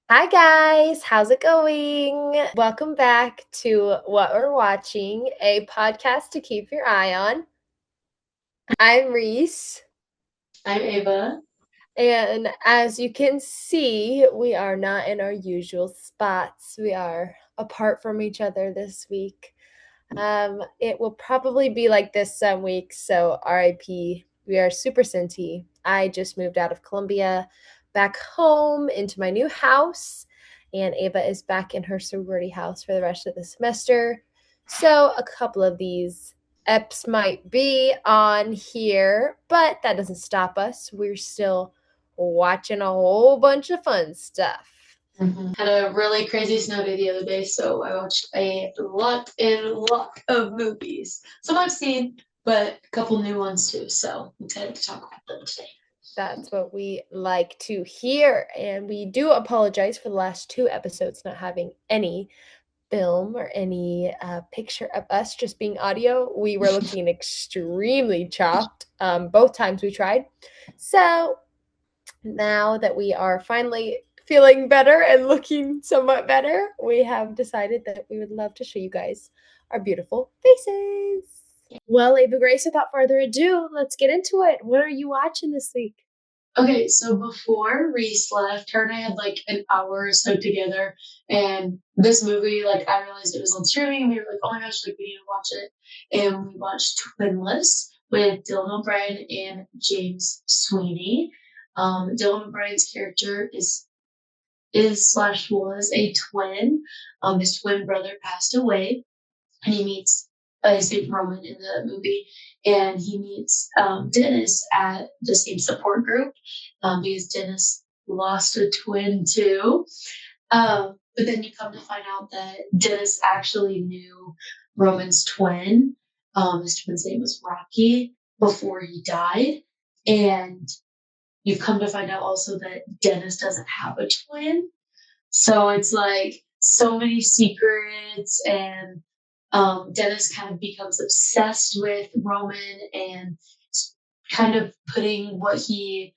Hi guys, how's it going? Welcome back to What We're Watching, a podcast to keep your eye on. I'm Reese, I'm Ava. and as you can see, we are not in our usual spots. We are apart from each other this week. It will probably be like this some weeks, so RIP. We are super Cinti. I just moved out of Columbia back home into my new house, and Ava is back in her sorority house for the rest of the semester. So a couple of these EPs might be on here, but that doesn't stop us. We're still watching a whole bunch of fun stuff. Had a really crazy snow day the other day, so I watched a lot of movies. Some I've seen, but a couple new ones too. So I'm excited to talk about them today. That's what we like to hear. And we do apologize for the last two episodes not having any film or any picture of us, just being audio. We were looking extremely chopped both times we tried. So now that we are finally feeling better and looking somewhat better, we have decided that we would love to show you guys our beautiful faces. Well, Ava Grace, without further ado, let's get into it. What are you watching this week? Okay, so before Reese left, her and I had like an hour or so together, and this movie, like I realized it was on streaming, and we were like, "Oh my gosh, like we need to watch it," and we watched Twinless with Dylan O'Brien and James Sweeney. Dylan O'Brien's character is slash was a twin. His twin brother passed away, and he meets his named Roman in the movie, and he meets Dennis at the same support group because Dennis lost a twin too. But then you come to find out that Dennis actually knew Roman's twin. His twin's name was Rocky before he died, and you come to find out also that Dennis doesn't have a twin. So it's like so many secrets, and Dennis kind of becomes obsessed with Roman and kind of putting what he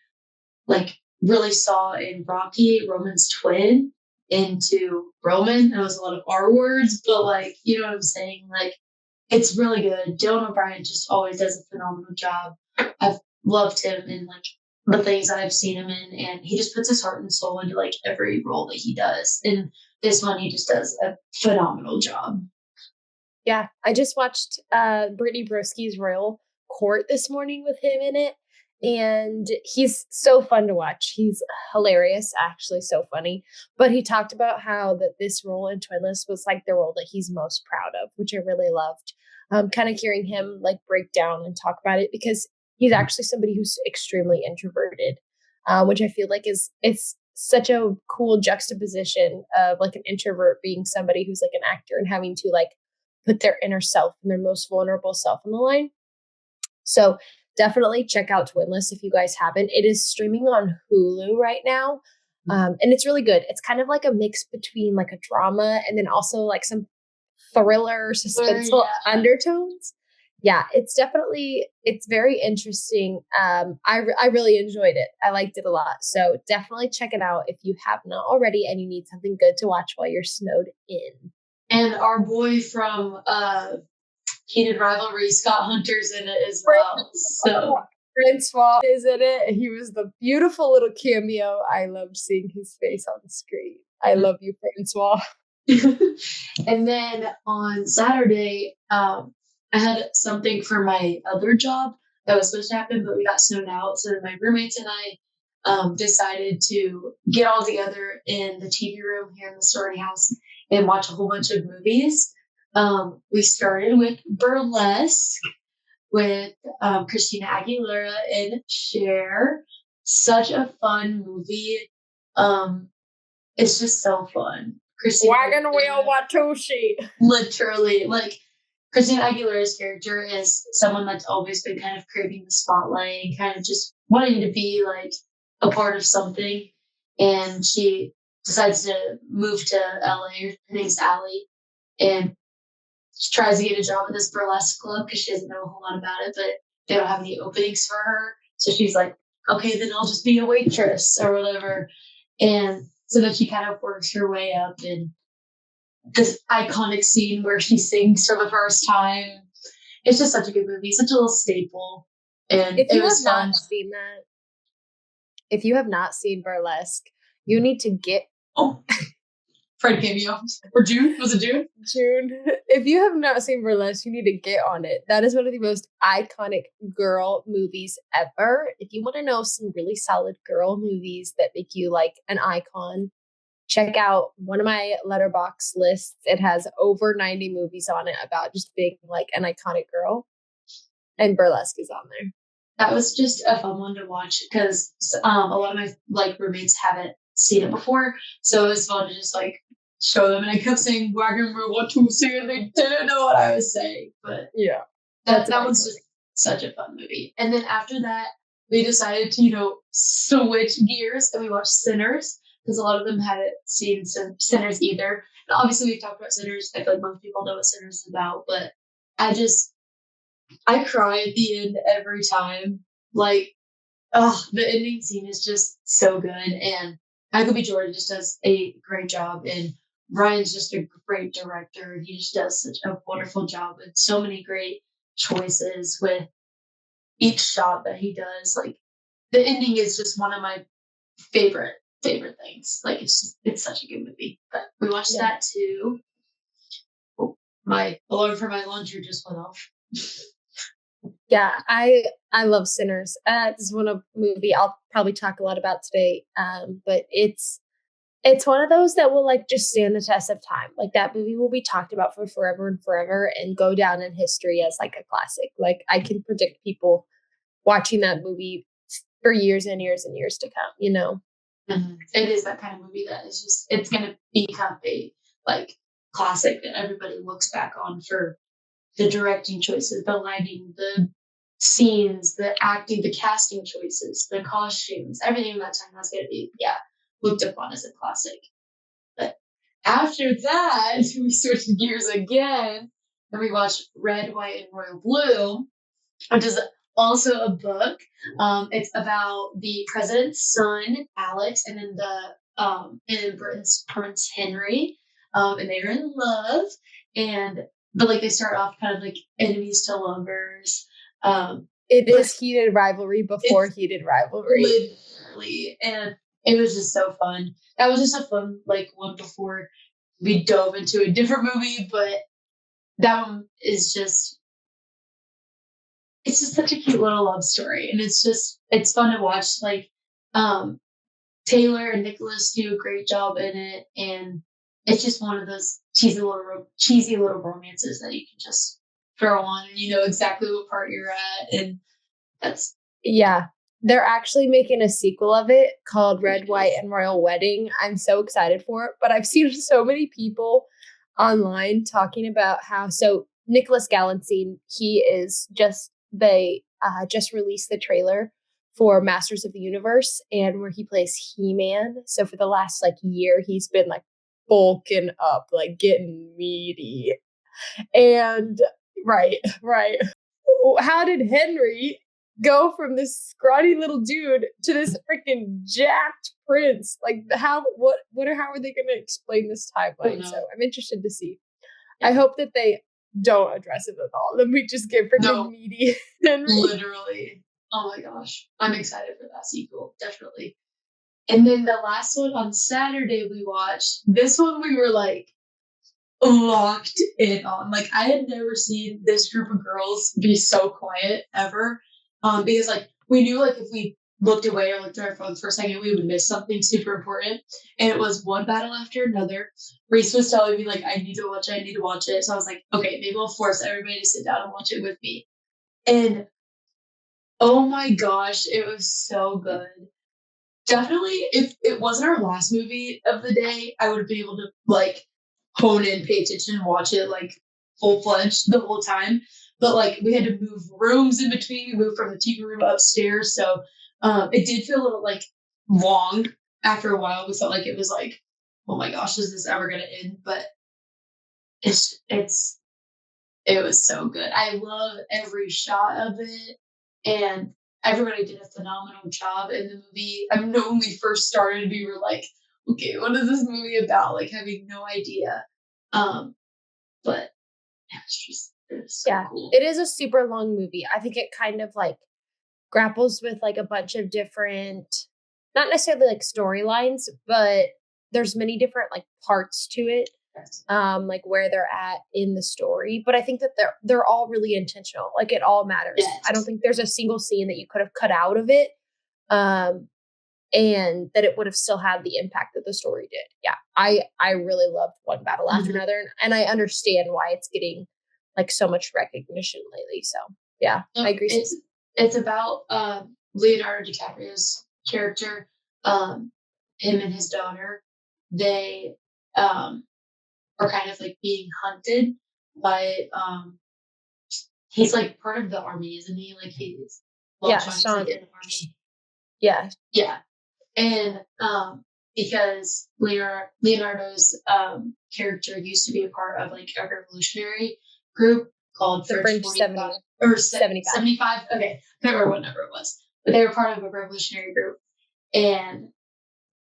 like really saw in Rocky, Roman's twin, into Roman. It was a lot of R words, but like you know what I'm saying? Like it's really good. Dylan O'Brien just always does a phenomenal job. I've loved him in like the things that I've seen him in, and he just puts his heart and soul into like every role that he does. And this one, he just does a phenomenal job. Yeah, I just watched Brittany Broski's Royal Court this morning with him in it, and he's so fun to watch. He's hilarious, actually, so funny. But he talked about how that this role in Twinless was like the role that he's most proud of, which I really loved. Kind of hearing him like break down and talk about it because he's actually somebody who's extremely introverted, which I feel like is it's such a cool juxtaposition of like an introvert being somebody who's like an actor and having to like put their inner self and their most vulnerable self on the line. So definitely check out Twinless if you guys haven't. It is streaming on Hulu right now. And it's really good. It's kind of like a mix between like a drama and then also like some thriller, suspenseful Yeah. undertones. Yeah, it's very interesting. I really enjoyed it. I liked it a lot. So definitely check it out if you have not already and you need something good to watch while you're snowed in. And our boy from Heated Rivalry, Scott Hunter's in it as well. So Francois is in it. He was the beautiful little cameo. I loved seeing his face on the screen. I love you, Francois. and then on Saturday, I had something for my other job that was supposed to happen, but we got snowed out. So my roommates and I decided to get all together in the TV room here in the sorority house and watch a whole bunch of movies. We started with Burlesque with Christina Aguilera and Cher. Such a fun movie. Um, it's just so fun. Christina Wagon wheel Aguilera, Watushi. literally, like Christina Aguilera's character is someone that's always been kind of craving the spotlight and kind of just wanting to be like a part of something. And she decides to move to LA. Her name's Allie. And she tries to get a job at this burlesque club because she doesn't know a whole lot about it, but they don't have any openings for her. So she's like, okay, then I'll just be a waitress or whatever. And So then she kind of works her way up in this iconic scene where she sings for the first time. It's just such a good movie, such a little staple. And If it you have was not fun. seen that, if you have not seen Burlesque, you need to get Oh, Fred cameo. Or June? Was it June? June. If you have not seen Burlesque, you need to get on it. That is one of the most iconic girl movies ever. If you want to know some really solid girl movies that make you like an icon, check out one of my letterbox lists. It has over 90 movies on it about just being like an iconic girl, and Burlesque is on there. That was just a fun one to watch because a lot of my like roommates haven't seen it before, so it was fun to just like show them. And I kept saying "Wagon Wheel 1, 2, 3," and they didn't know what I was saying. But Yeah, that one's just such a fun movie. And then after that, we decided to switch gears and we watched Sinners because a lot of them hadn't seen Sinners either. And obviously, we've talked about Sinners. I feel like most people know what Sinners is about, but I just I cry at the end every time. Like, oh, the ending scene is just so good, and Michael B. Jordan just does a great job, and Ryan's just a great director, and he just does such a wonderful job with so many great choices with each shot that he does. Like, the ending is just one of my favorite things. Like, it's such a good movie. But we watched that too. Oh, my alarm for my laundry just went off. Yeah, I love Sinners. This is one of movie I'll probably talk a lot about today. But it's one of those that will like just stand the test of time. Like that movie will be talked about for forever and forever and go down in history as like a classic. Like I can predict people watching that movie for years and years and years to come, you know? Mm-hmm. It is that kind of movie that is just it's gonna become a like classic that everybody looks back on for the directing choices, the lighting, the scenes, the acting, the casting choices, the costumes, everything in that time that's gonna be looked upon as a classic. But after that, we switched gears again and we watched Red, White, and Royal Blue, which is also a book. It's about the president's son, Alex, and then Britain's Prince Henry, and they're in love, but like they start off kind of like enemies to lovers. It is heated rivalry before heated rivalry. Literally, and it was just so fun. That was just a fun like one before we dove into a different movie, but that one is just it's just such a cute little love story, and it's fun to watch. Like, Taylor and Nicholas do a great job in it, and it's just one of those cheesy little romances that you can just throw on, and you know exactly what part you're at, and that's Yeah. They're actually making a sequel of it called Red, White, and Royal Wedding. I'm so excited for it. But I've seen so many people online talking about how Nicholas Galantine, he is they just released the trailer for Masters of the Universe and where he plays He-Man. So for the last like year, he's been like bulking up, like getting meaty. And right. How did Henry go from this scrawny little dude to this freaking jacked prince? Like how are they going to explain this timeline? So I'm interested to see. Yeah. I hope that they don't address it at all. Then we just get freaking meaty Henry. Literally. Oh my gosh. I'm excited for that sequel. Definitely. And then the last one on Saturday we watched, this one we were like locked in on. Like I had never seen this group of girls be so quiet ever. Because like we knew like if we looked away or looked at our phones for a second, we would miss something super important. And it was one battle after another. Reese was telling me like I need to watch it. So I was like, okay, maybe I'll force everybody to sit down and watch it with me. And oh my gosh, it was so good. Definitely, if it wasn't our last movie of the day, I would be able to like hone in, pay attention, and watch it like full fledged the whole time. But like we had to move rooms in between. We moved from the TV room upstairs, so it did feel a little like long. After a while, we felt like it was like, oh my gosh, is this ever gonna end? But it was so good. I love every shot of it, and everybody did a phenomenal job in the movie. I mean, when we first started, we were like, okay, what is this movie about? Like having no idea. But it's so Yeah, cool. it is a super long movie. I think it kind of like grapples with like a bunch of different, not necessarily like storylines, but there's many different like parts to it, Yes. like where they're at in the story. But I think that they're all really intentional. Like it all matters. I don't Yes. think there's a single scene that you could have cut out of it, um, and that it would have still had the impact that the story did. Yeah, I really loved One Battle After Mhm. Another, and I understand why it's getting like so much recognition lately. So yeah, I No, agree. it's about Leonardo DiCaprio's character, him and his daughter. They um, are kind of like being hunted by he's like part of the army, isn't he? Like he's Yeah, He's like Sean. in the army. Yeah, Yeah. And because Leonardo's character used to be a part of like a revolutionary group called the French French 45 70, or 75. 75. Okay, I can't remember what number it was, but they were part of a revolutionary group. And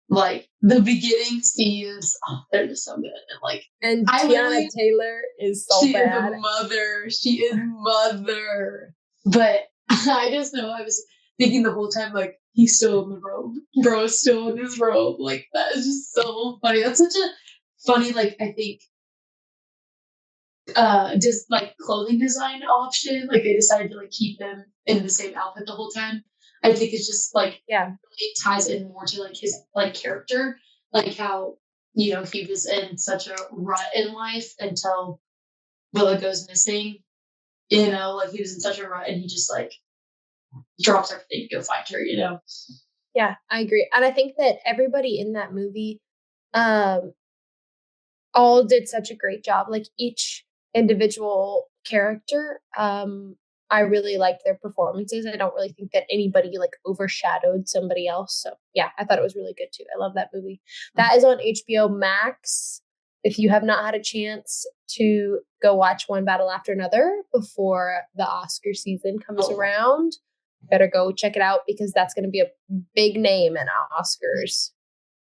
like the beginning scenes, oh, they're just so good. And like, And I Tiana literally, Taylor is so she is a bad. mother. She is mother. But I just know I was thinking the whole time, like, he's still in the robe. Bro is still in his robe. Like, that is just so funny. That's such a funny, like, I think, just like clothing design option. Like, they decided to like keep him in the same outfit the whole time. I think it's just like Yeah, really ties in more to like his like character, like how he was in such a rut in life until Willa goes missing. Like he was in such a rut and he just like drops everything to go find her. yeah, I agree. And I think that everybody in that movie, um, all did such a great job. Like each individual character, I really liked their performances. I don't really think that anybody like overshadowed somebody else. So yeah, I thought it was really good too. I love that movie. That is on HBO Max. If you have not had a chance to go watch One Battle After Another before the Oscar season comes Oh, around, better go check it out because that's going to be a big name in Oscars.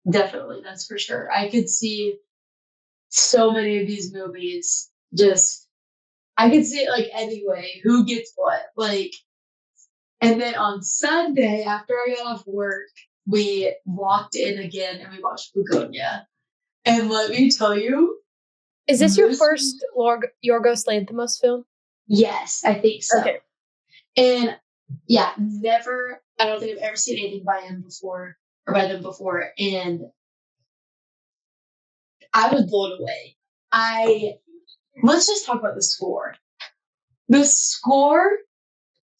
definitely, that's for sure. I could see so many of these movies just I could see it like anyway, who gets what. Like and then on Sunday after I got off work, we walked in again and we watched Begonia. And let me tell you, Is this your this first Yorgos Lanthimos film? yes, I think so. Okay. And yeah, never I don't think I've ever seen anything by him before or by them before. And I was blown away. I Let's just talk about the score. The score,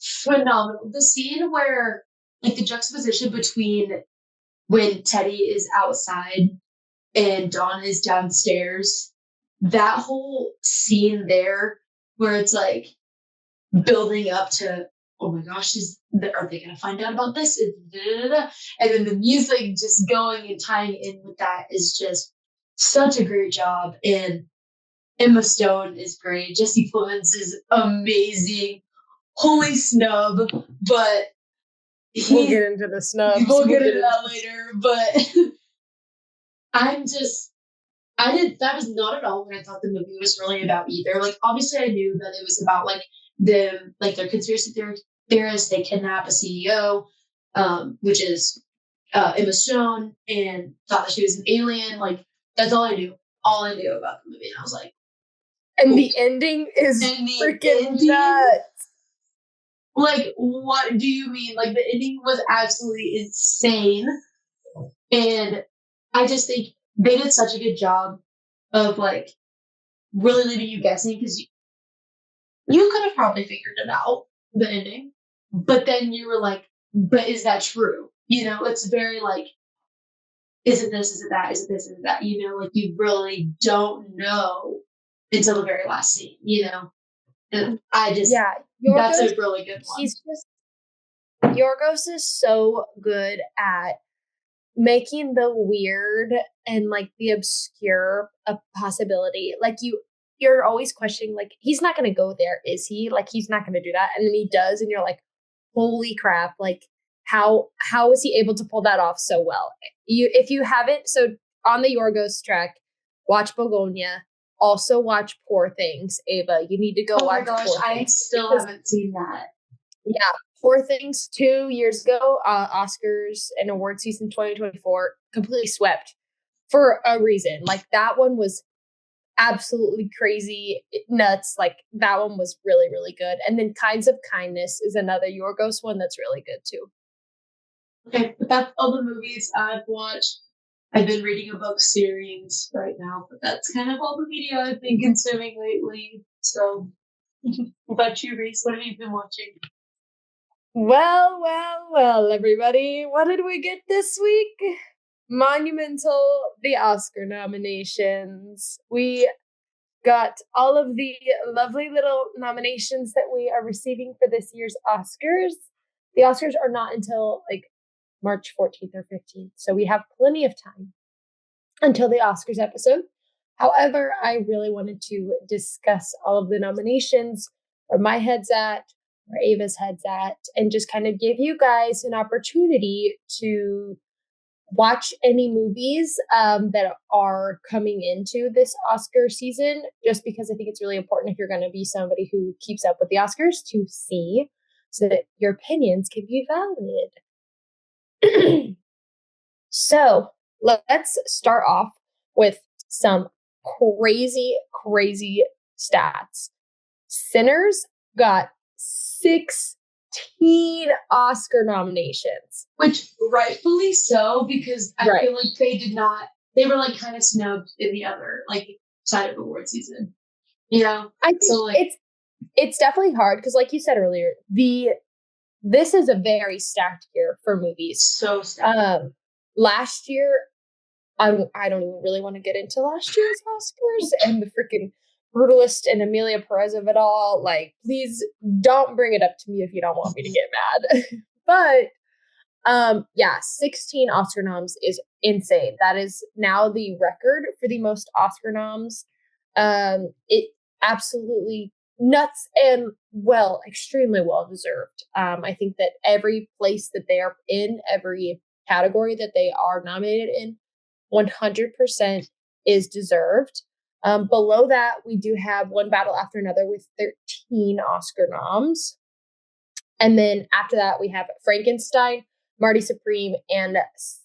phenomenal. The scene where like the juxtaposition between when Teddy is outside and Dawn is downstairs, that whole scene there where it's like building up to, oh my gosh, are they going to find out about this? And then the music just going and tying in with that is just such a great job. And Emma Stone is great. Jesse Plemons is amazing. Holy snub, but We'll get into the snubs. we'll get into that later. But I'm just that was not at all what I thought the movie was really about either. Like obviously I knew that it was about like them like they're conspiracy theorists, they kidnap a CEO, which is Emma Stone, and thought that she was an alien. Like that's all I knew. All I knew about the movie. And I was like, and cool. the ending is And the freaking ending, nuts. like, what do you mean? Like the ending was absolutely insane. And I just think they did such a good job of like really leaving you guessing because you could have probably figured it out, the ending. But then you were like, but is that true? It's very like, is it this, is it that, is it this, is it that? Like you really don't know until the very last scene. And Yeah, that's Yorgos, a really good one. Yorgos is so good at making the weird and like the obscure a possibility. Like you're always questioning, like, he's not gonna go there, is he? Like he's not gonna do that. And then he does, and you're like, holy crap, like how was he able to pull that off so well? If you haven't, so on the Yorgos track, watch Begonia. Also watch Poor Things, Ava. You need to go watch Poor Things. I still haven't seen that. Yeah, Poor Things 2 years ago, Oscars and award season 2024, completely swept for a reason. Like that one was absolutely crazy, nuts. Like that one was really, really good. And then Kinds of Kindness is another Yorgos one that's really good too. Okay, but that's all the movies I've watched. I've been reading a book series right now, but that's kind of all the media I've been consuming lately. So, what about you, Reese? What have you been watching? Well, everybody. What did we get this week? Monumental, the Oscar nominations. We got all of the lovely little nominations that we are receiving for this year's Oscars. The Oscars are not until like March 14th or 15th, so we have plenty of time until the Oscars episode. However, I really wanted to discuss all of the nominations, where my head's at, where Ava's head's at, and just kind of give you guys an opportunity to watch any movies that are coming into this Oscar season, just because I think it's really important if you're going to be somebody who keeps up with the Oscars to see so that your opinions can be valid. So let's start off with some crazy stats. Sinners got 16 Oscar nominations. Which rightfully so, because I feel like they were like kind of snubbed in the other like side of award season. You know? I think so, like, it's definitely hard because like you said earlier, this is a very stacked year for movies. So stacked. Last year, I don't even really want to get into last year's Oscars and the freaking brutalist and Amelia Perez of it all. Like, please don't bring it up to me if you don't want me to get mad. But yeah, 16 Oscar noms is insane. That is now the record for the most Oscar noms. It absolutely nuts and extremely well deserved. I think that every place that they are in, every category that they are nominated in, 100% is deserved. Below that, we do have One Battle After Another with 13 Oscar noms. And then after that, we have Frankenstein, Marty Supreme, and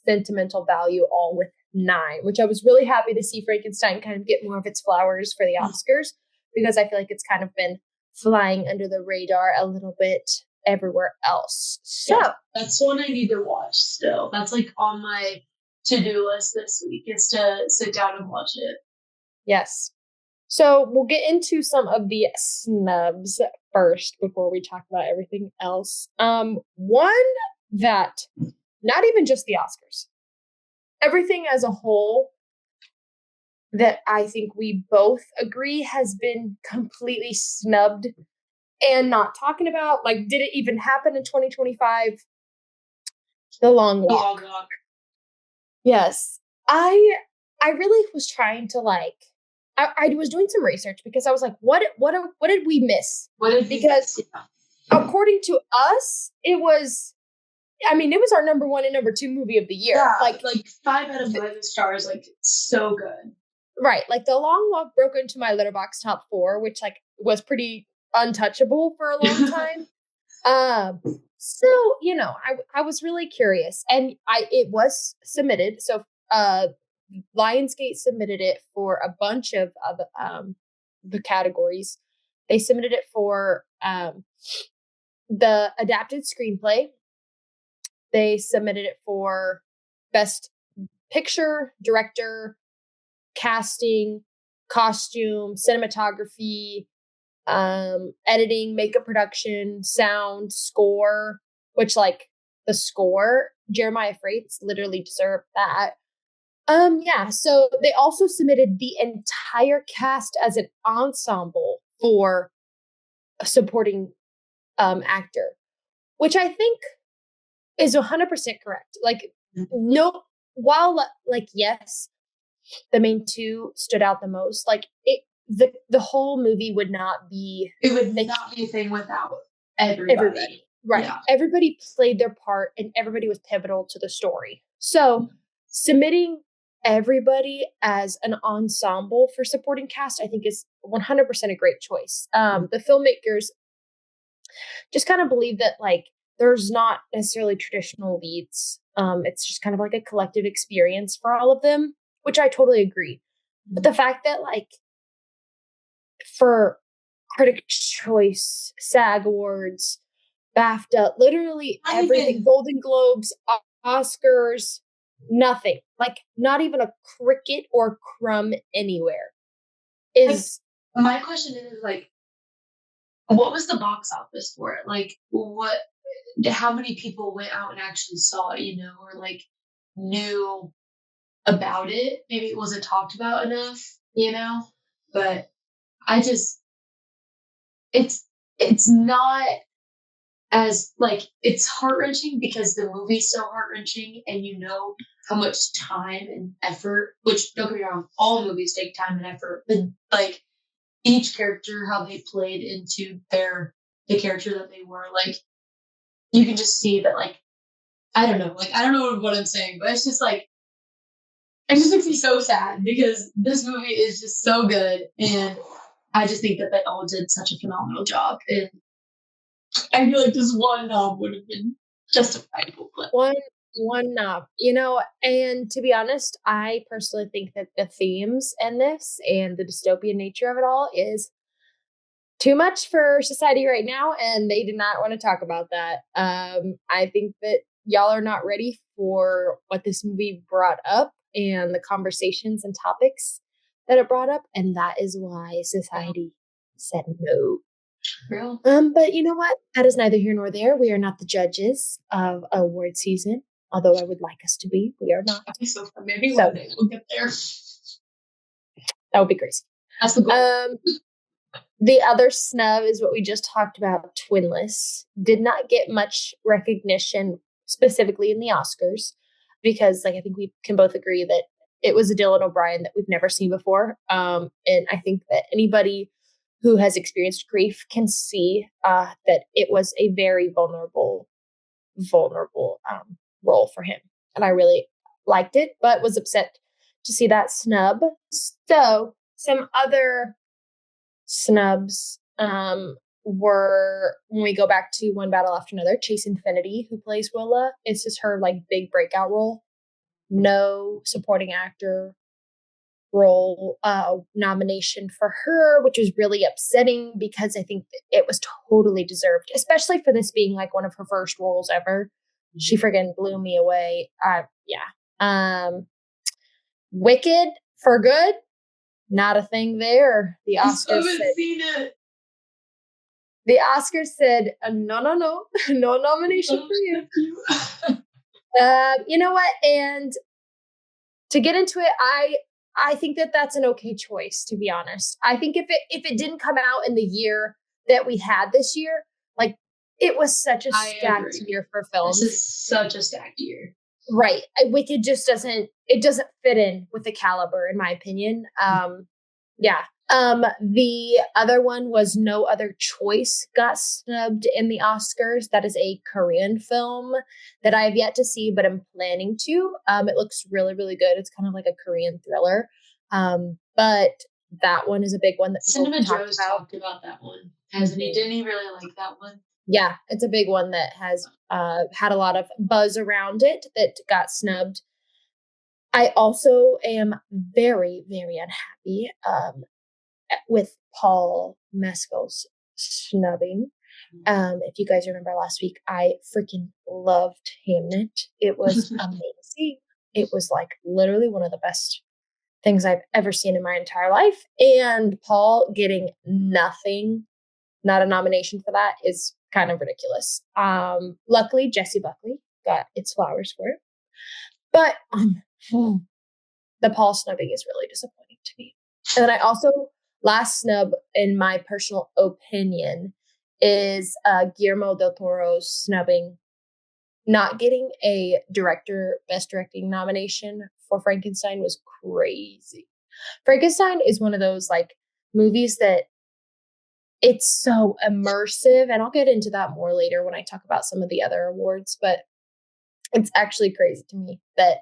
Sentimental Value, all with 9, which I was really happy to see Frankenstein kind of get more of its flowers for the Oscars, because I feel like it's kind of been flying under the radar a little bit everywhere else. So yeah, that's one I need to watch still. That's like on my to-do list this week, is to sit down and watch it. Yes. So we'll get into some of the snubs first before we talk about everything else. One that, not even just the Oscars, everything as a whole, that I think we both agree has been completely snubbed and not talking about. Like, did it even happen in 2025? The Long Walk. Yes. I really was trying to I was doing some research because I was like, what did we miss? Because according to us, it was our number 1 and number 2 movie of the year. Yeah, like 5 out of 5 stars, like so good. Right. Like The Long Walk broke into my Letterboxd top 4, which like was pretty untouchable for a long time. So, you know, I was really curious, and it was submitted. So, Lionsgate submitted it for a bunch of the categories. They submitted it for the adapted screenplay. They submitted it for best picture, director, casting, costume, cinematography, editing, makeup production, sound, score, which like the score, Jeremiah Freites literally deserved that. Yeah, so they also submitted the entire cast as an ensemble for a supporting actor, which I think is 100% correct. Like, no, while like, yes, the main 2 stood out the most, like the whole movie would not be a thing without everybody. Right. Yeah. Everybody played their part and everybody was pivotal to the story. So submitting everybody as an ensemble for supporting cast, I think is 100% a great choice. The filmmakers just kind of believe that like there's not necessarily traditional leads. It's just kind of like a collective experience for all of them, which I totally agree. But the fact that like for Critics' Choice, SAG Awards, BAFTA, literally everything, Golden Globes, Oscars, nothing. Like not even a cricket or crumb anywhere. Is like, my question is like, what was the box office for it? Like, what? How many people went out and actually saw it? You know, or like knew about it? Maybe it wasn't talked about enough. You know, but I just it's not as like it's heart wrenching because the movie's so heart wrenching and you know how much time and effort, which don't get me wrong, all movies take time and effort, but like each character, how they played into the character that they were, like you can just see that like I don't know what I'm saying, but it's just like it just makes me so sad because this movie is just so good and I just think that they all did such a phenomenal job and I feel like just one knob would have been justifiable. But one knob, and to be honest, I personally think that the themes in this and the dystopian nature of it all is too much for society right now, and they did not want to talk about that. I think that y'all are not ready for what this movie brought up and the conversations and topics that it brought up, and that is why society said no. real. But you know what? That is neither here nor there. We are not the judges of award season, although I would like us to be. We are not. That'd be so fun. Maybe one day we'll get there. That would be crazy. That's the goal. The other snub is what we just talked about, Twinless. Did not get much recognition specifically in the Oscars because, like, I think we can both agree that it was a Dylan O'Brien that we've never seen before. And I think that anybody who has experienced grief can see that it was a very vulnerable role for him. And I really liked it, but was upset to see that snub. So some other snubs were when we go back to One Battle After Another, Chase Infinity, who plays Willa. It's just her like big breakout role. No supporting actor role nomination for her, which was really upsetting because I think it was totally deserved, especially for this being like one of her first roles ever. She friggin' blew me away. Wicked for Good, not a thing there. The Oscars said, no, no nomination for you. You know what? And to get into it, I think that that's an okay choice, to be honest. I think if it didn't come out in the year that we had this year, like it was such a stacked year for films. This is such a stacked year. Right. Wicked just doesn't fit in with the caliber, in my opinion. Yeah. The other one was No Other Choice got snubbed in the Oscars. That is a Korean film that I have yet to see, but I'm planning to. It looks really, really good. It's kind of like a Korean thriller. But that one is a big one that Cinema Joe's talked about that one. Hasn't he? Didn't he really like that one? Yeah, it's a big one that has had a lot of buzz around it that got snubbed. I also am very, very unhappy with Paul Mescal's snubbing. If you guys remember last week, I freaking loved Hamnet. It was amazing. It was like literally one of the best things I've ever seen in my entire life. And Paul getting nothing, not a nomination for that, is kind of ridiculous. Luckily, Jessie Buckley got its flowers for it. But the Paul snubbing is really disappointing to me. And then I also, last snub, in my personal opinion, is Guillermo del Toro's snubbing, not getting a best directing nomination for Frankenstein was crazy. Frankenstein is one of those like movies that it's so immersive, and I'll get into that more later when I talk about some of the other awards, but it's actually crazy to me that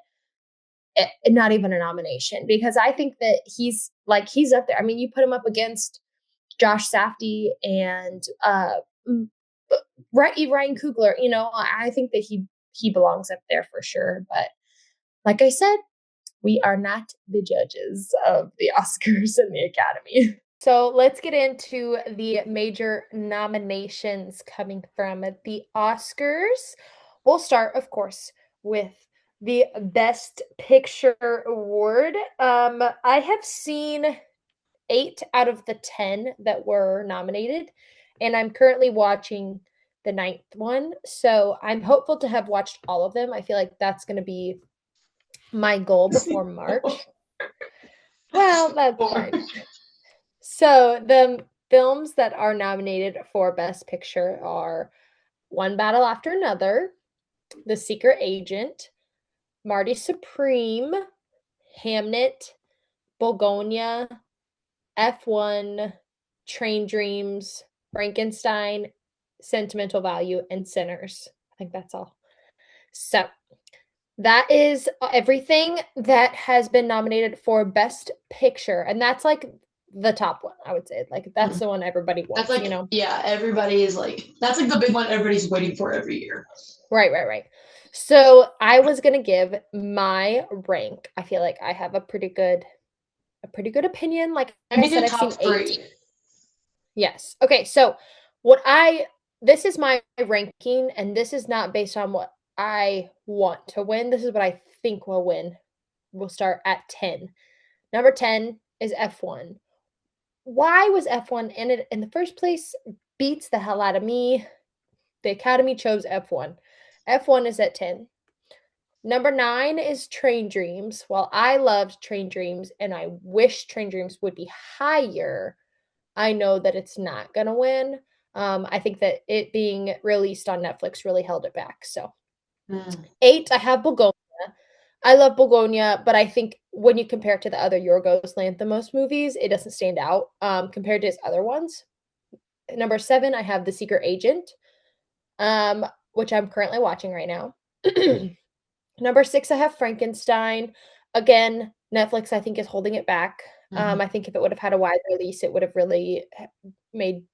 not even a nomination, because I think that he's up there. I mean, you put him up against Josh Safdie and Ryan Coogler. I think that he belongs up there for sure. But like I said, we are not the judges of the Oscars and the Academy. So let's get into the major nominations coming from the Oscars. We'll start, of course, with the Best Picture Award. I have seen 8 out of the 10 that were nominated, and I'm currently watching the ninth one. So I'm hopeful to have watched all of them. I feel like that's going to be my goal before March. Well, that's fine. So the films that are nominated for Best Picture are One Battle After Another, The Secret Agent, Marty Supreme, Hamnet, Bulgonia, F1, Train Dreams, Frankenstein, Sentimental Value, and Sinners. I think that's all. So that is everything that has been nominated for Best Picture. And that's like the top one, I would say. Like that's the one everybody That's wants, like, yeah, everybody is like, that's like the big one everybody's waiting for every year. Right. So I was gonna give my rank. I feel like I have a pretty good opinion. Like I Maybe said, do I've seen top 8. three. Yes. Okay, so this is my ranking, and this is not based on what I want to win. This is what I think will win. We'll start at 10. Number 10 is F1. Why was F1 in it in the first place? Beats the hell out of me. The Academy chose F1. F1 is at 10. Number 9 is Train Dreams. While I loved Train Dreams and I wish Train Dreams would be higher, I know that it's not going to win. I think that it being released on Netflix really held it back. So 8, I have Bulgonia. I love Bulgonia, but I think when you compare it to the other Yorgos Lanthimos movies, it doesn't stand out compared to his other ones. Number 7, I have The Secret Agent, which I'm currently watching right now. Number 6, I have Frankenstein. Again, Netflix, I think, is holding it back. I think if it would have had a wide release, it would have really made,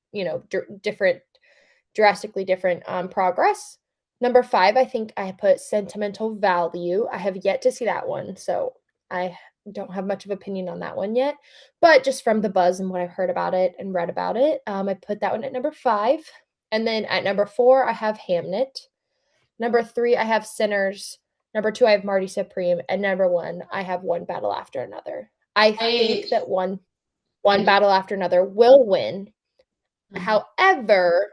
drastically different progress. Number 5, I think I put Sentimental Value. I have yet to see that one, so I don't have much of opinion on that one yet. But just from the buzz and what I've heard about it and read about it, I put that one at number 5. And then at number 4, I have Hamnet. Number 3, I have Sinners. Number 2, I have Marty Supreme. And number 1, I have One Battle After Another. I think that one Battle After Another will win. However,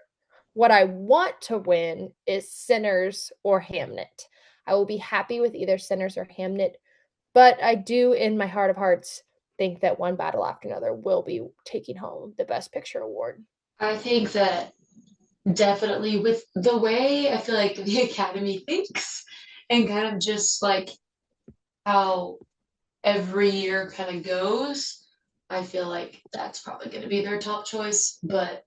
what I want to win is Sinners or Hamnet. I will be happy with either Sinners or Hamnet, but I do, in my heart of hearts, think that One Battle After Another will be taking home the Best Picture award. I think that definitely with the way I feel like the Academy thinks and kind of just like how every year kind of goes, I feel like that's probably going to be their top choice. But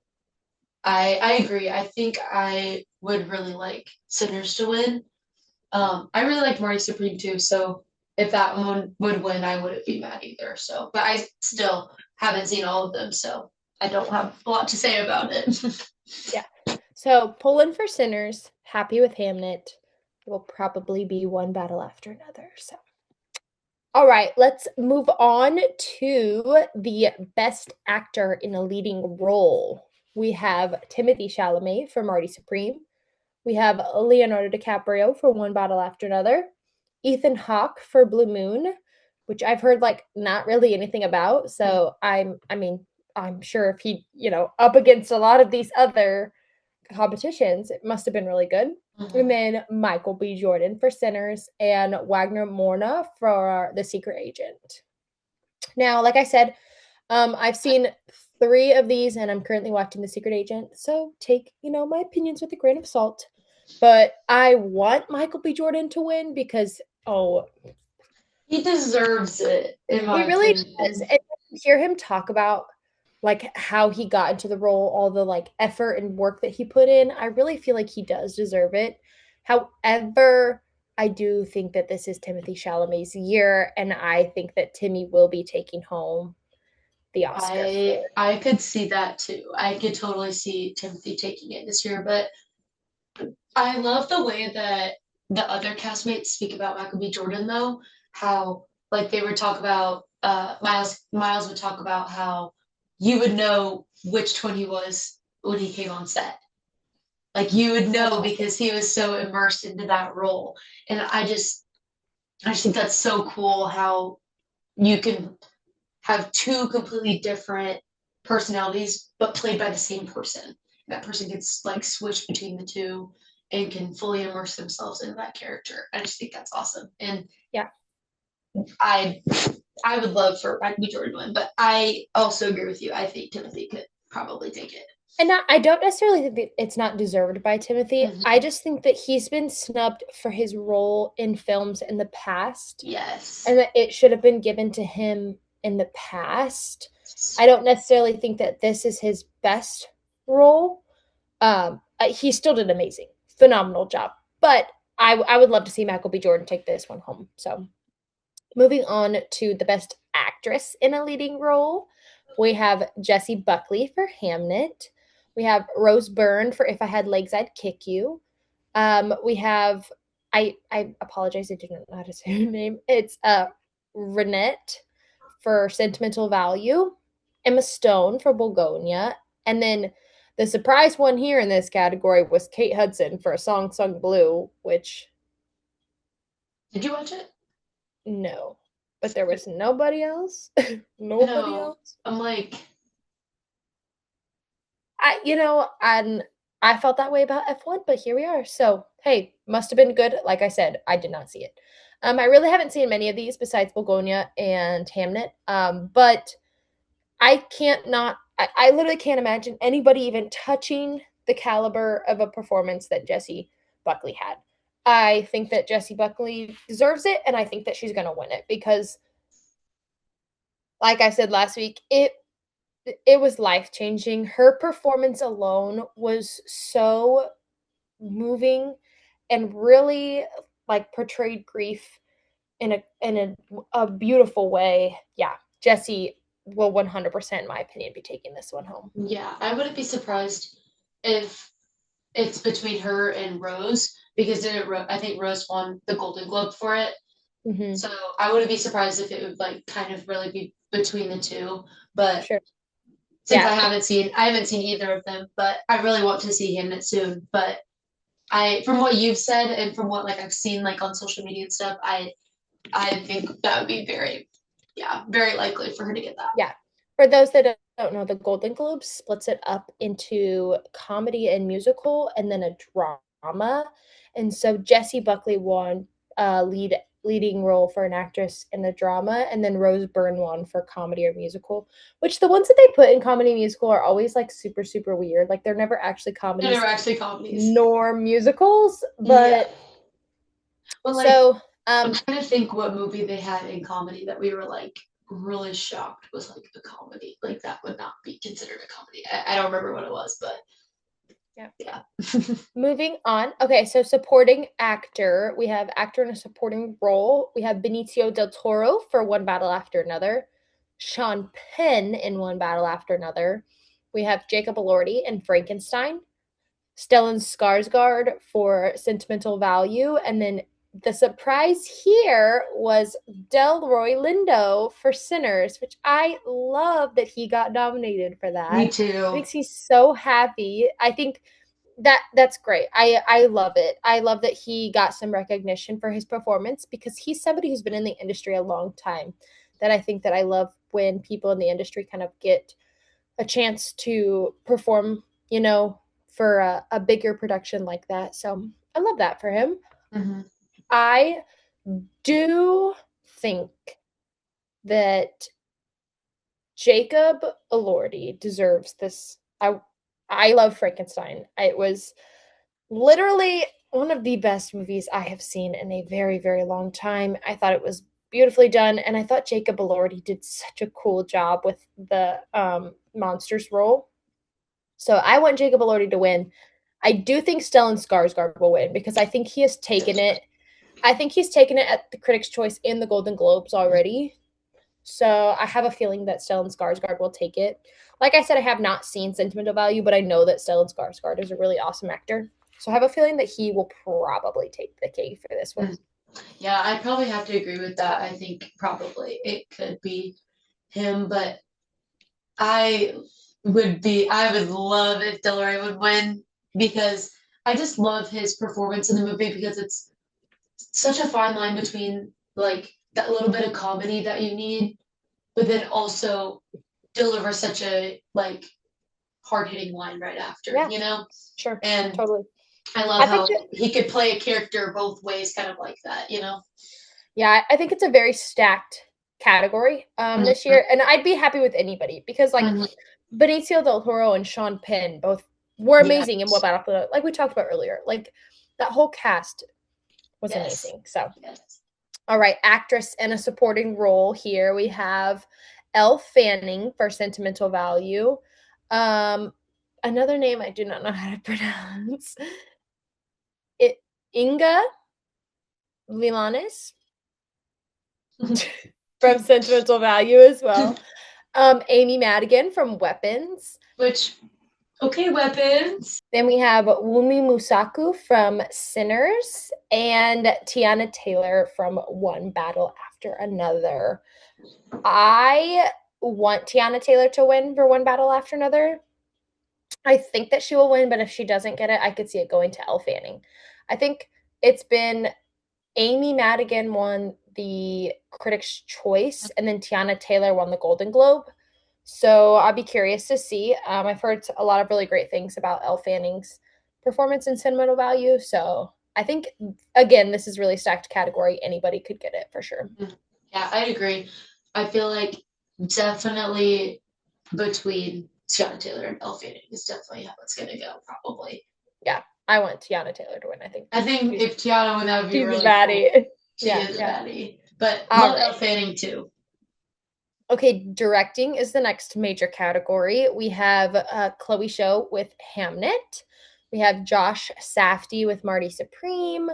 I agree. I think I would really like Sinners to win. I really liked Marty Supreme too, so if that one would win, I wouldn't be mad either. So, but I still haven't seen all of them, so I don't have a lot to say about it. Yeah. So pulling for Sinners, happy with Hamnet. It will probably be One Battle After Another. So, all right, let's move on to the Best Actor in a Leading Role. We have Timothée Chalamet for Marty Supreme. We have Leonardo DiCaprio for One Battle After Another. Ethan Hawke for Blue Moon, which I've heard like not really anything about. So I'm sure if he, up against a lot of these other competitions, it must have been really good. And then Michael B. Jordan for Sinners and Wagner Morna for The Secret Agent. Now, like I said, I've seen 3 of these and I'm currently watching The Secret Agent. So take, my opinions with a grain of salt. But I want Michael B. Jordan to win because, He deserves it, in he my really opinion. does. And hear him talk about like how he got into the role, all the like effort and work that he put in. I really feel like he does deserve it. However, I do think that this is Timothy Chalamet's year, and I think that Timmy will be taking home the Oscar I for it. I could see that too. I could totally see Timothy taking it this year, but I love the way that the other castmates speak about Michael B. Jordan though, how like they would talk about Miles would talk about how you would know which one he was when he came on set. Like you would That's know awesome. because he was so immersed into that role. And I just think that's so cool how you can have two completely different personalities, but played by the same person. That person gets like switch between the two and can fully immerse themselves in that character. I just think that's awesome. And Yeah. I I would love for Michael B. Jordan to win, but I also agree with you. I think Timothy could probably take it. And I don't necessarily think that it's not deserved by Timothy. I Mhm. just think that he's been snubbed for his role in films in the past, Yes. and that it should have been given to him in the past. I don't necessarily think that this is his best role. He still did amazing, phenomenal job. But I would love to see Michael B. Jordan take this one home. So moving on to the best actress in a leading role, we have Jessie Buckley for Hamnet. We have Rose Byrne for If I Had Legs, I'd Kick You. We have I apologize, I didn't know how to say her name. It's Renette for Sentimental Value, Emma Stone for Bulgonia, and then the surprise one here in this category was Kate Hudson for A Song Sung Blue, which Did you watch it? no. But there was nobody else. Nobody No. else. I'm like, And I felt that way about F1, but here we are. So, hey, must have been good. Like I said, I did not see it. I really haven't seen many of these besides Bulgonia and Hamnet. But I can't not I literally can't imagine anybody even touching the caliber of a performance that Jessie Buckley had. I think that Jessie Buckley deserves it, and I think that she's gonna win it because, like I said last week, it was life changing. Her performance alone was so moving and really like portrayed grief in a beautiful way. Yeah, Jessie will 100%, in my opinion, be taking this one home. yeah, I wouldn't be surprised if it's between her and Rose because I think Rose won the Golden Globe for it. Hmm. So I wouldn't be surprised if it would like kind of really be between the two. But Sure. since Yeah. I haven't seen either of them, but I really want to see him soon. But from what you've said and from what like I've seen like on social media and stuff, I think that would be very likely for her to get that. Yeah. For those that don't know, the Golden Globes splits it up into comedy and musical and then a drama. And so Jessie Buckley won leading role for an actress in a drama, and then Rose Byrne won for comedy or musical, which the ones that they put in comedy and musical are always like super, super weird. Like they're never actually And they comedies were actually comedies. nor musicals. Yeah. But Well, like so I'm trying to think what movie they had in comedy that we were like really shocked was like a comedy. Like that would not be considered a comedy. I don't remember what it was, but yeah. yeah. Moving on. Okay, so supporting actor. We have actor in a supporting role. We have Benicio del Toro for One Battle After Another. Sean Penn in One Battle After Another. We have Jacob Elordi in Frankenstein. Stellan Skarsgård for Sentimental Value. And then the surprise here was Delroy Lindo for Sinners, which I love that he got nominated for Me that. It too. makes me so happy. I think that's great. I love it. I love that he got some recognition for his performance because he's somebody who's been in the industry a long time. That I think that I love when people in the industry kind of get a chance to perform, for a bigger production like that. So I love that for him. Hmm. I do think that Jacob Elordi deserves this. I love Frankenstein. It was literally one of the best movies I have seen in a very, very long time. I thought it was beautifully done. And I thought Jacob Elordi did such a cool job with the monsters role. So I want Jacob Elordi to win. I do think Stellan Skarsgård will win because I think he has taken it. I think he's taken it at the Critics' Choice and the Golden Globes already. So I have a feeling that Stellan Skarsgård will take it. Like I said, I have not seen Sentimental Value, but I know that Stellan Skarsgård is a really awesome actor. So I have a feeling that he will probably take the cake for this one. Yeah, I probably have to agree with that. I think probably it could be him, but I I would love if Delroy would win because I just love his performance in the movie because it's such a fine line between like that little bit of comedy that you need, but then also deliver such a like hard hitting line right after, Yeah, you know? sure, And totally. I love I think how that he could play a character both ways, kind of like that, you know? yeah, I think it's a very stacked category this Mhm, year, and I'd be happy with anybody because like mhm. Benicio del Toro and Sean Penn both were amazing in What Yes, Battlefield, like we talked about earlier. Like that whole cast was yes, amazing. So, yes. all right, actress in a supporting role here we have Elle Fanning for Sentimental Value. Um, Another name I do not know how to pronounce. It Inga Lilanes from Sentimental Value as well. Amy Madigan from Weapons. Which, okay, weapons. Then we have Wumi Musaku from Sinners and Tiana Taylor from One Battle After Another. I want Tiana Taylor to win for One Battle After Another. I think that she will win, but if she doesn't get it, I could see it going to Elle Fanning. I think it's been Amy Madigan won the Critics' Choice, and then Tiana Taylor won the Golden Globe. So I'll be curious to see. I've heard a lot of really great things about Elle Fanning's performance in Sentimental Value. So I think again, this is really stacked category. Anybody could get it for sure. Yeah, I agree. I feel like definitely between Scott Taylor and Elle Fanning is definitely how it's gonna go, probably. Yeah, I want Tiana Taylor to win. I think I think she's if Tiana won, that would be she's a really cool. baddie. She Yeah, is a yeah. baddie. But All love Elle right. Fanning too. Okay, directing is the next major category. We have Chloe Show with Hamnet. We have Josh Safdie with Marty Supreme.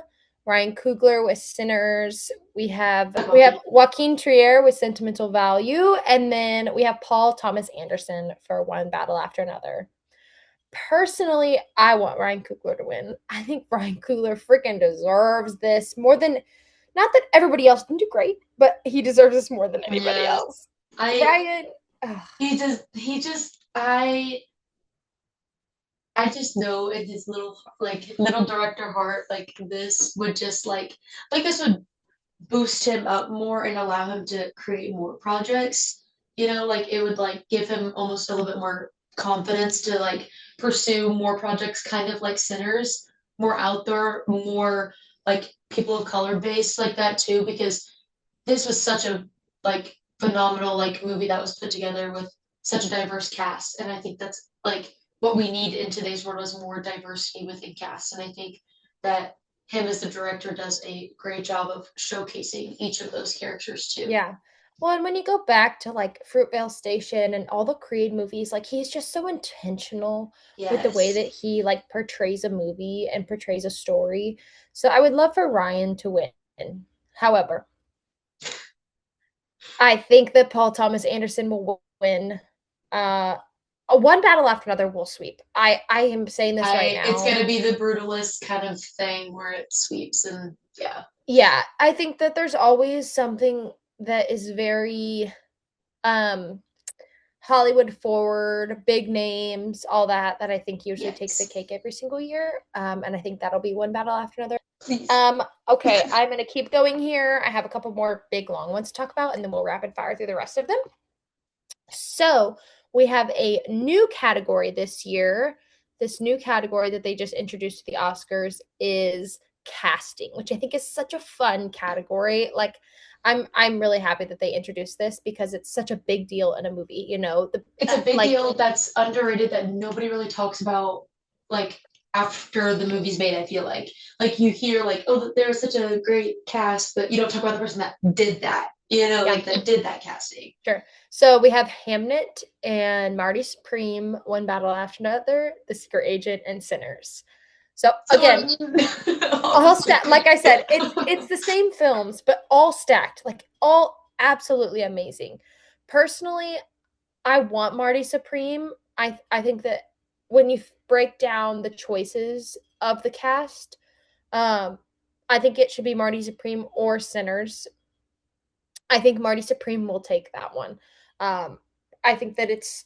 Ryan Coogler with Sinners. We have Joaquin Trier with Sentimental Value, and then we have Paul Thomas Anderson for One Battle After Another. Personally, I want Ryan Coogler to win. I think Ryan Coogler freaking deserves this more than not that everybody else didn't do great, but he deserves this more than anybody Yes. else. I Ryan, ugh, I just know in his little director heart, like this would boost him up more and allow him to create more projects. You know, like it would like give him almost a little bit more confidence to like pursue more projects, kind of like Sinners, more out there, more like people of color based like that too, because this was such a like phenomenal like movie that was put together with such a diverse cast, and I think that's like what we need in today's world is more diversity within casts, and I think that him as the director does a great job of showcasing each of those characters too. yeah. Well, and when you go back to like Fruitvale Station and all the Creed movies, like he's just so intentional with the way Yes. that he like portrays a movie and portrays a story. So I would love for Ryan to win. However, I think that Paul Thomas Anderson will win. Uh, One battle after another will sweep. I am saying this right It's now. gonna be the brutalist kind of thing where it sweeps and yeah. Yeah, I think that there's always something that is very um Hollywood forward, big names, all that that I think usually takes the Yes. cake every single year. And I think that'll be one battle after another. Please. Okay, I'm gonna keep going here. I have a couple more big long ones to talk about, and then we'll rapid fire through the rest of them. So we have a new category this year. This new category that they just introduced to the Oscars is casting, which I think is such a fun category. Like I'm really happy that they introduced this because it's such a big deal in a movie, you know. The It's a big like deal that's underrated that nobody really talks about like after the movie's made, I feel like you hear like, oh, there was such a great cast, but you don't talk about the person that did that, Yeah, like that did that casting. sure. So we have Hamnet and Marty Supreme, One Battle After Another, The Secret Agent, and Sinners. So So again, all honestly, stacked. Like I said, it's the same films, but all stacked. Like all absolutely amazing. Personally, I want Marty Supreme. I think that when you break down the choices of the cast, um, I think it should be Marty Supreme or Sinners. I think Marty Supreme will take that one. Um, I think that it's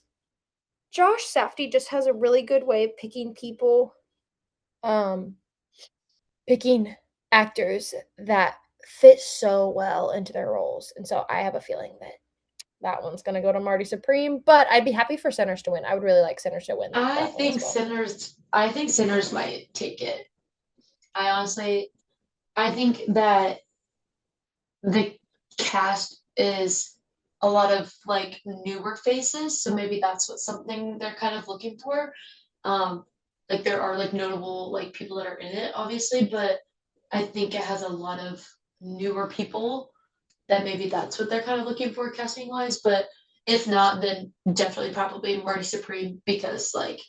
Josh Safdie just has a really good way of picking people, um, picking actors that fit so well into their roles, and so I have a feeling that that one's gonna go to Marty Supreme. But I'd be happy for Sinners to win. I would really like Sinners to win that one as well. I think Sinners might take it. I honestly, I think that the cast is a lot of like newer faces, so maybe that's what something they're kind of looking for. Um, like there are like notable like people that are in it, obviously, but I think it has a lot of newer people that maybe that's what they're kind of looking for casting wise. But if not, then definitely probably Marty Supreme because like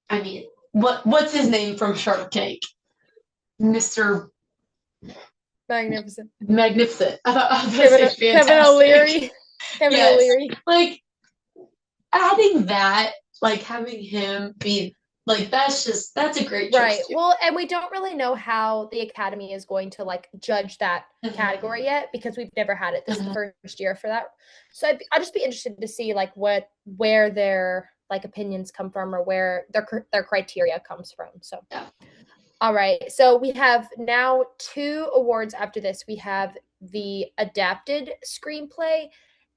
I mean, what's his name from Short Cake? Mr. Magnificent. Magnificent. I thought to say Kevin fantastic. O'Leary. Kevin Yes. O'Leary. Like adding that, like having him be like that's a great choice Right. too. Well, and we don't really know how the Academy is going to like judge that Mhm. category yet because we've never had it. This is the Mhm. first year for that. So I'd just be interested to see like where their like opinions come from or where their criteria comes from. So Yeah. all right. So we have now two awards after this. We have the adapted screenplay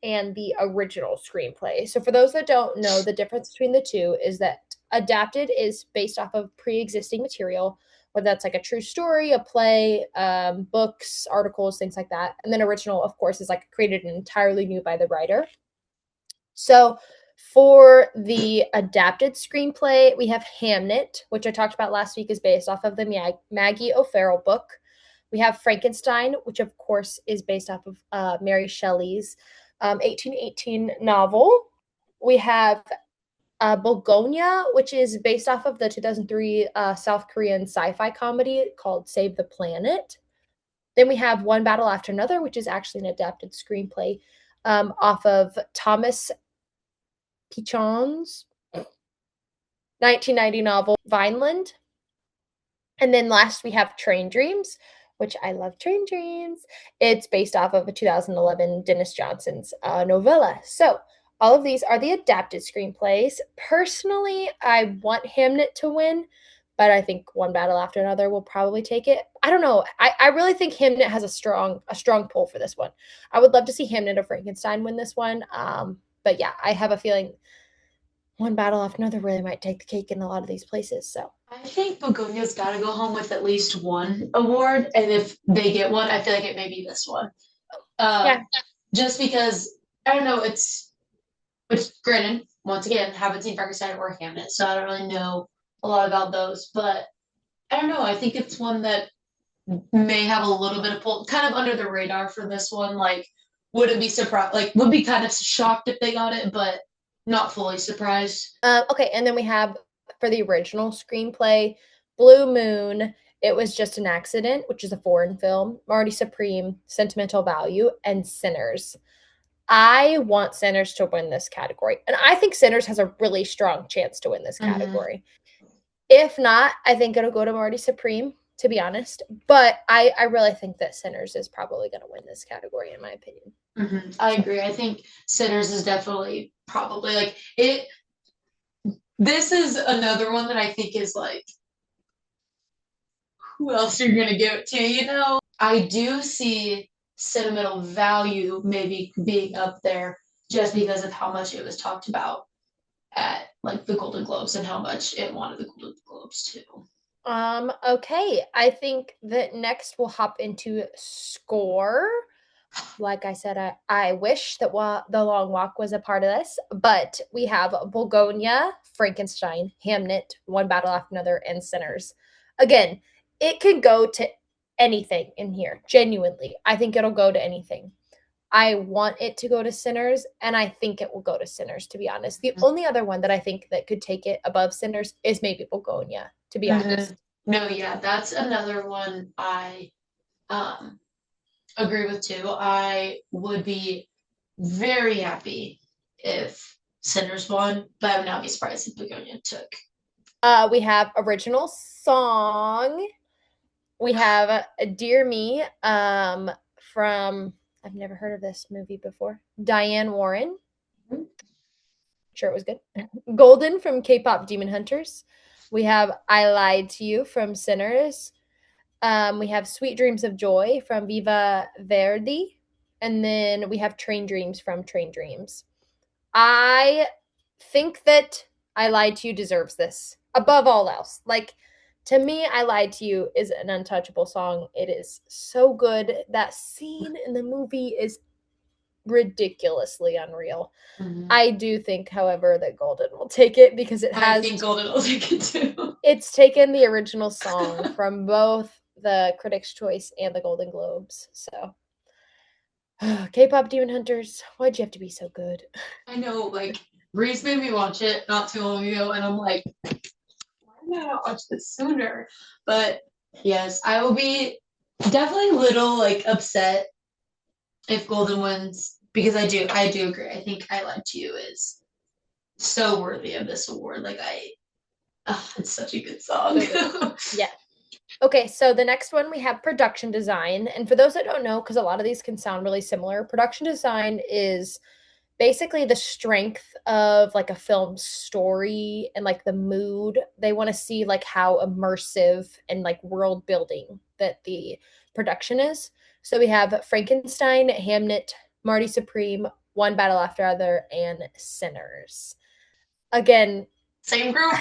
and the original screenplay. So for those that don't know, the difference between the two is that adapted is based off of pre-existing material, whether that's like a true story, a play, books, articles, things like that. And then original, of course, is like created entirely new by the writer. So for the adapted screenplay, we have Hamnet, which I talked about last week, is based off of the Maggie O'Farrell book. We have Frankenstein, which of course is based off of Mary Shelley's 1818 novel. We have Begonia, which is based off of the 2003 South Korean sci-fi comedy called Save the Planet. Then we have One Battle After Another, which is actually an adapted screenplay off of Thomas Pynchon's 1990 novel Vineland. And then last we have Train Dreams, which I love Train Dreams. It's based off of a 2011 Dennis Johnson's novella. So all of these are the adapted screenplays. Personally, I want Hamnet to win, but I think One Battle After Another will probably take it. I don't know. I really think Hamnet has a strong pull for this one. I would love to see Hamnet or Frankenstein win this one. But yeah, I have a feeling One Battle After Another really might take the cake in a lot of these places. So I think Begonia's got to go home with at least one award, and if they get one, I feel like it may be this one. yeah, Just because I don't know, which granted, once again, haven't seen Frankenstein or Hamnet, so I don't really know a lot about those. But I don't know. I think it's one that may have a little bit of pull, kind of under the radar for this one. Like, wouldn't be surprised. Like, would be kind of shocked if they got it, but not fully surprised. okay, and then we have for the original screenplay, Blue Moon. It was just an accident, which is a foreign film. Marty Supreme, Sentimental Value, and Sinners. I want Sinners to win this category, and I think Sinners has a really strong chance to win this Mm-hmm. category. If not, I think it'll go to Marty Supreme, to be honest. But I really think that Sinners is probably going to win this category, in my opinion. Mm-hmm. I So, agree. I think Sinners is definitely probably like it. This is another one that I think is like, who else are you gonna give it to? I do see sentimental value maybe being up there just because of how much it was talked about at like the Golden Globes and how much it wanted the Golden Globes too. okay. I think that next we'll hop into score. Like I said, I wish that The Long Walk was a part of this, but we have Bulgonia, Frankenstein, Hamnet, One Battle After Another, and Sinners. Again, it can go to anything in here, genuinely. I think it'll go to anything. I want it to go to Sinners, and I think it will go to Sinners, to be honest. The only other one that I think that could take it above Sinners is maybe Bulgonia, to be Mm-hmm. honest. No, yeah, that's another one I um agree with too. I would be very happy if Sinners won, but I would not be surprised if Begonia took. We have original song. We have Dear Me from, I've never heard of this movie before. Diane Warren. Sure, it was good. Golden from K-pop Demon Hunters. We have I Lied to You from Sinners. We have Sweet Dreams of Joy from Viva Verdi. And then we have Train Dreams from Train Dreams. I think that I Lied to You deserves this above all else. Like, to me, I Lied to You is an untouchable song. It is so good. That scene in the movie is ridiculously unreal. Mhm. I do think, however, that Golden will take it because I think Golden will take it too. it's taken the original song from both the Critics' Choice and the Golden Globes. So, K-pop Demon Hunters, why'd you have to be so good? I know, like Reese made me watch it not too long ago, and I'm like, why did I not watch this sooner? But yes, I will be definitely a little like upset if Golden wins because I do agree. I think I Lied to You is so worthy of this award. Like it's such a good song. So yeah. Okay, so the next one we have production design. And for those that don't know, because a lot of these can sound really similar, production design is basically the strength of like a film's story and like the mood. They want to see like how immersive and like world building that the production is. So we have Frankenstein, Hamnet, Marty Supreme, One Battle After Other, and Sinners. Again, Same group.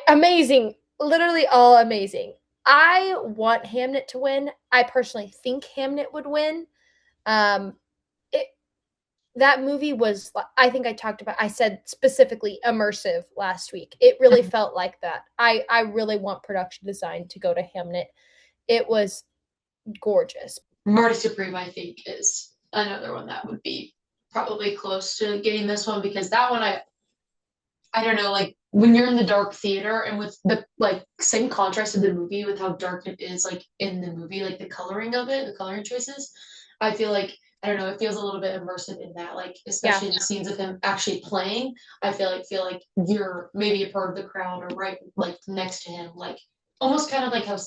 amazing, literally all amazing. I want Hamnet to win. I personally think Hamnet would win. Um, it that movie was, I think I said specifically immersive last week. It really felt like that. I really want production design to go to Hamnet. It was gorgeous. Marty Supreme, I think, is another one that would be probably close to getting this one because that one I don't know, like when you're in the dark theater and with the like same contrast of the movie with how dark it is like in the movie, like the coloring of it, the coloring choices, I feel like I don't know, it feels a little bit immersive in that, like Yeah, especially the scenes of him actually playing. I feel like you're maybe a part of the crowd or right like next to him, like almost kind of like how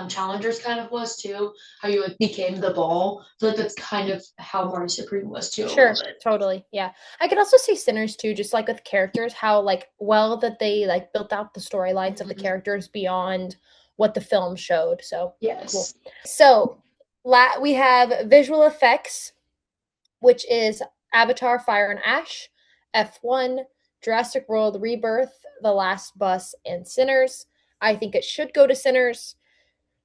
Challengers kind of was too, how you like became the ball. I feel like that's kind of how Marty Supreme was too a little sure, bit. totally. Yeah. I could also see Sinners too, just like with characters, how like well that they like built out the storylines of the Mhm. characters beyond what the film showed. So cool. Yes. So we have visual effects, which is Avatar Fire and Ash, F1, Jurassic World Rebirth, The Last Bus, and Sinners. I think it should go to Sinners.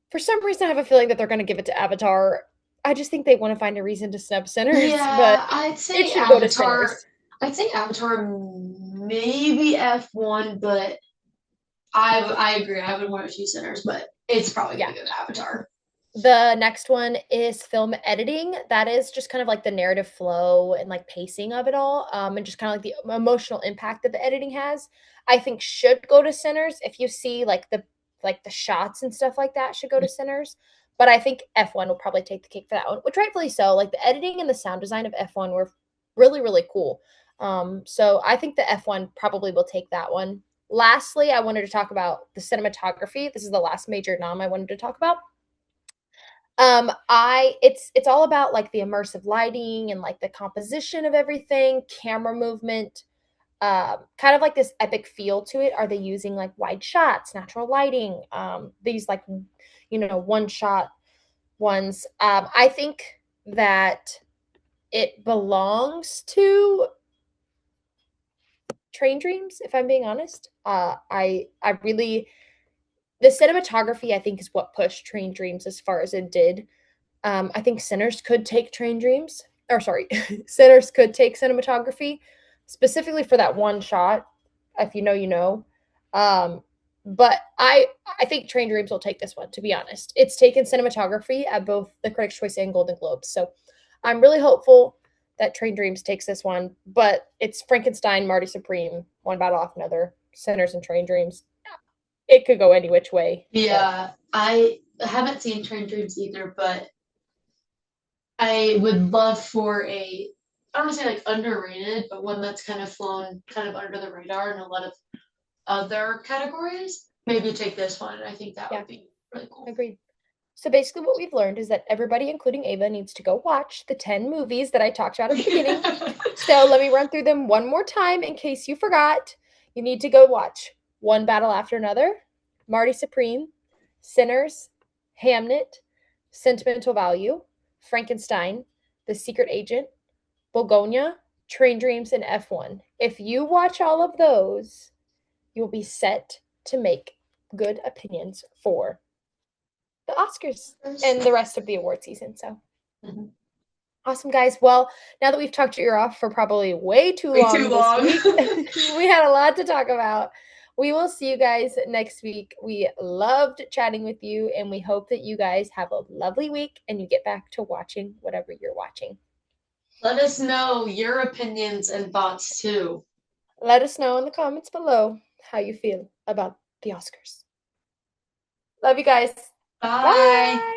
For some reason, I have a feeling that they're going to give it to Avatar. I just think they want to find a reason to snub Sinners, but Yeah, it should go to Sinners. I'd say Avatar maybe F1, but I agree. I would want to choose Sinners, but it's probably Yeah. gonna go to Avatar. The next one is film editing. That is just kind of like the narrative flow and like pacing of it all, and just kind of like the emotional impact that the editing has. I think should go to Sinners. If you see like the shots and stuff like that, should go to Sinners. But I think F1 will probably take the cake for that one, which rightfully so. Like the editing and the sound design of F1 were really cool. So I think the F1 probably will take that one. Lastly, I wanted to talk about the cinematography. This is the last major nom I wanted to talk about. I it's all about like the immersive lighting and like the composition of everything, camera movement, kind of like this epic feel to it. Are they using like wide shots, natural lighting, these like one shot ones? I think that it belongs to Train Dreams, if I'm being honest. I really the cinematography I think is what pushed Train Dreams as far as it did. I think Sinners could take Train Dreams, or sorry, Sinners could take cinematography, specifically for that one shot. If you know, you know. Um, but I think Train Dreams will take this one. To be honest, it's taken cinematography at both the Critics' Choice and Golden Globes, so I'm really hopeful that Train Dreams takes this one. But it's Frankenstein, Marty Supreme, one battle off another, Sinners and Train Dreams. It could go any which way, but Yeah, I haven't seen Train Dreams either, but I would love for I don't want to say like underrated, but one that's kind of flown kind of under the radar in a lot of other categories. Maybe take this one. I think that yeah, would be really cool. agreed. So basically, what we've learned is that everybody, including Ava, needs to go watch the 10 movies that I talked about at the beginning. So let me run through them one more time in case you forgot. You need to go watch One Battle After Another, Marty Supreme, Sinners, Hamnet, Sentimental Value, Frankenstein, The Secret Agent, Bologna, Train Dreams, and F1. If you watch all of those, you will be set to make good opinions for the Oscars and the rest of the award season. So Mhm. awesome, guys. Well, now that we've talked your ear off for probably way too Way too long this long. week, we had a lot to talk about. We will see you guys next week. We loved chatting with you, and we hope that you guys have a lovely week and you get back to watching whatever you're watching. Let us know your opinions and thoughts too. Let us know in the comments below how you feel about the Oscars. Love you guys. Bye. Bye.